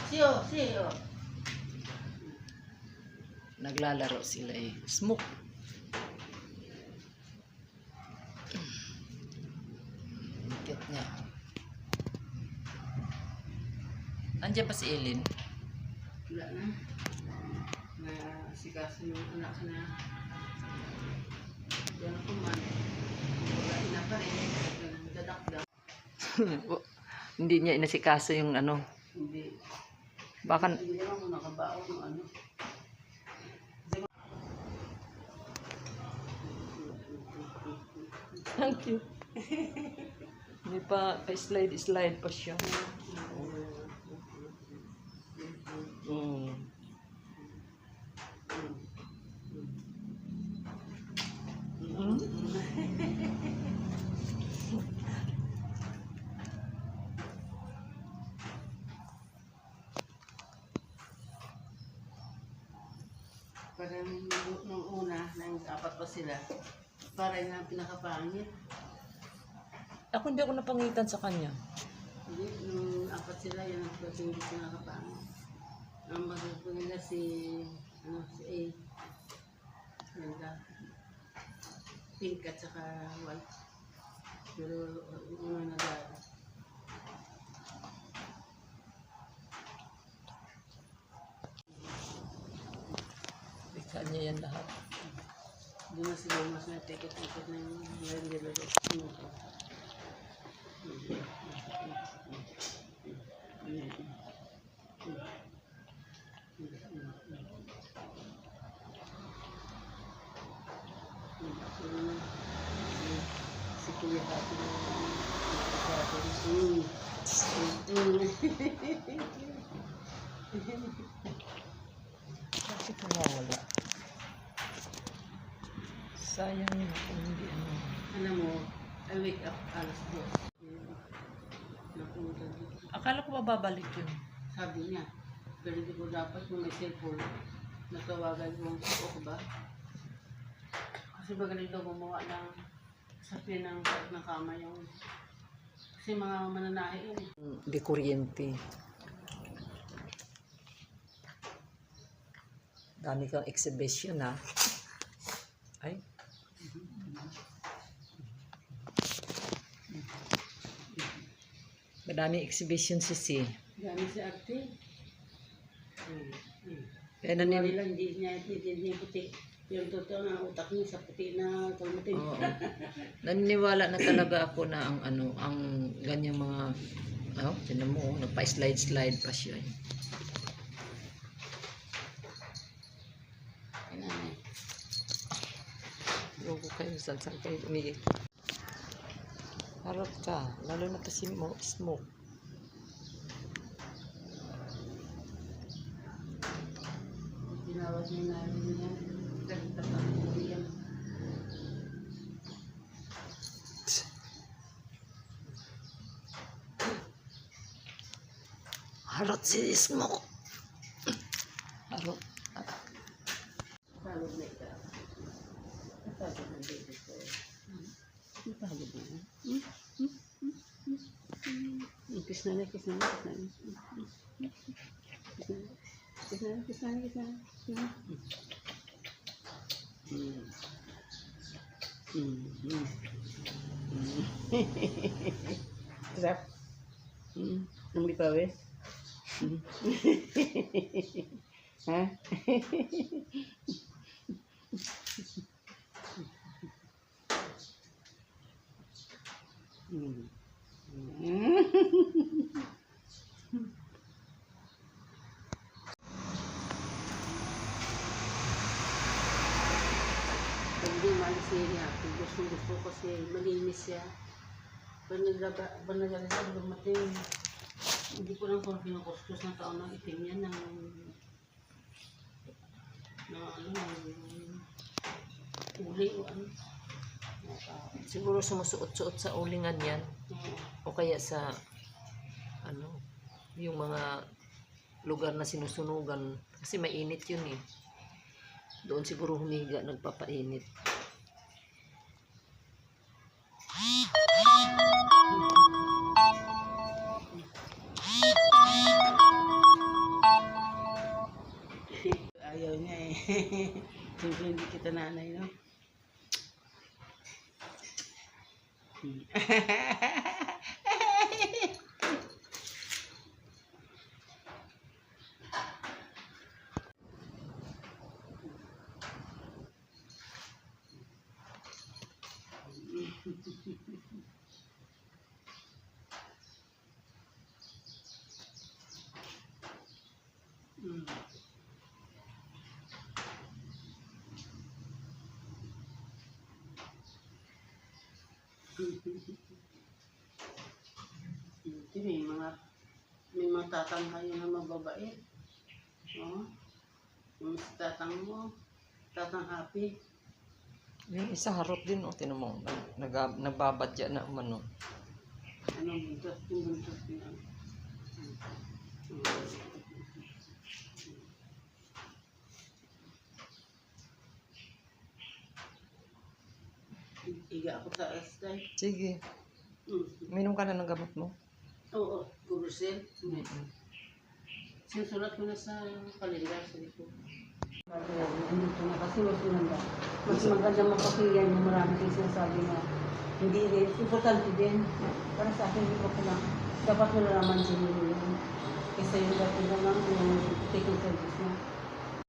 Siyo. Naglalaro sila eh. Smoke. Cute niya. Andiyan pa si Eileen? Wala na. Nasikaso yung anak na. Diyan ako man. Wala na pa rin. Nagdadakdak. Hindi niya inasikaso yung ano. Hindi. Baka... Hindi naman mo nakabaon ng ano. Thank you. Hindi pa slide pa siya. Parang nung una, nang apat pa sila, parang na pinakapangit. Ako hindi ako napangitan sa kanya. Hindi, nung apat sila, yan ang hindi pinakapangit. Ang magagawa nila si A. Ganda. Pink at saka white. Pero una nagara. Ika niya yan lahat. Doon na sila mas natikot-tikot na yung nilaro. Si Kuya Happy na Kasi kumawala. Sayang yun kung hindi ano. alam mo, I wake up alas 2. Napunta dito. Akala ko mababalik yun. Sabi niya, pero hindi ko dapat kung may cellphone, natawagan ko ako ba? Kasi ba ganito gumawa ng sapi ng kama yung kasi mga mananahe yun. Di kuryente. Dami kang exhibition ha. Ay. Madami exhibition si. Dami si ate. Kaya Ano nila, hindi niya puti. Yung totoo na utak niya sa puti na kalmutin. Oo. Naniniwala na talaga ako na ang ano, ang ganyang mga tinan mo, nagpa-slide pa siya. Logo kayo, saan kayo umigit. Harap ka, lalo na pa si Smoke. Tinawag niya namin niya. Nagtatapos niya. Harap si Smoke. Harap. Talog na ikaw. Talog na dito ko. Talog na. Kiss na. Sarap. Ang lipawis. Ha? Hindi malis niya. Gusto kasi malinis siya. Banagalis ang dumating. Hindi ko lang kung pinukuskus ng taon ng itim yan ng uli o ano. Siguro sumusuot-suot sa ulingan yan. O kaya sa yung mga lugar na sinusunugan. Kasi mainit yun eh. Doon siguro humiga, nagpapainit. Siyempre hindi kita nanay, no? Mm. Hindi, may mga tatang kayo na mababait. Oh, yung tatang mo, tatang happy. Yung isa harot din, oh, tinan mo. Nagbabadya na umano. Anong buntot? Yung buntot niya. Iga ako taas tayo. Sige, minom ka na ng gamot mo. Oo, Kurusil. Mm-mm. Sinusulat ko na sa kalendar sa likod. Nandito na kasi mas maganda. Mas maganda mapakinggan yung marami kong sinasabi na hindi rin. Importante din. Para sa akin, hindi ko lang. Dapat mo nalaman siguro yun. Kaysa yung dati na lang yung taking service na.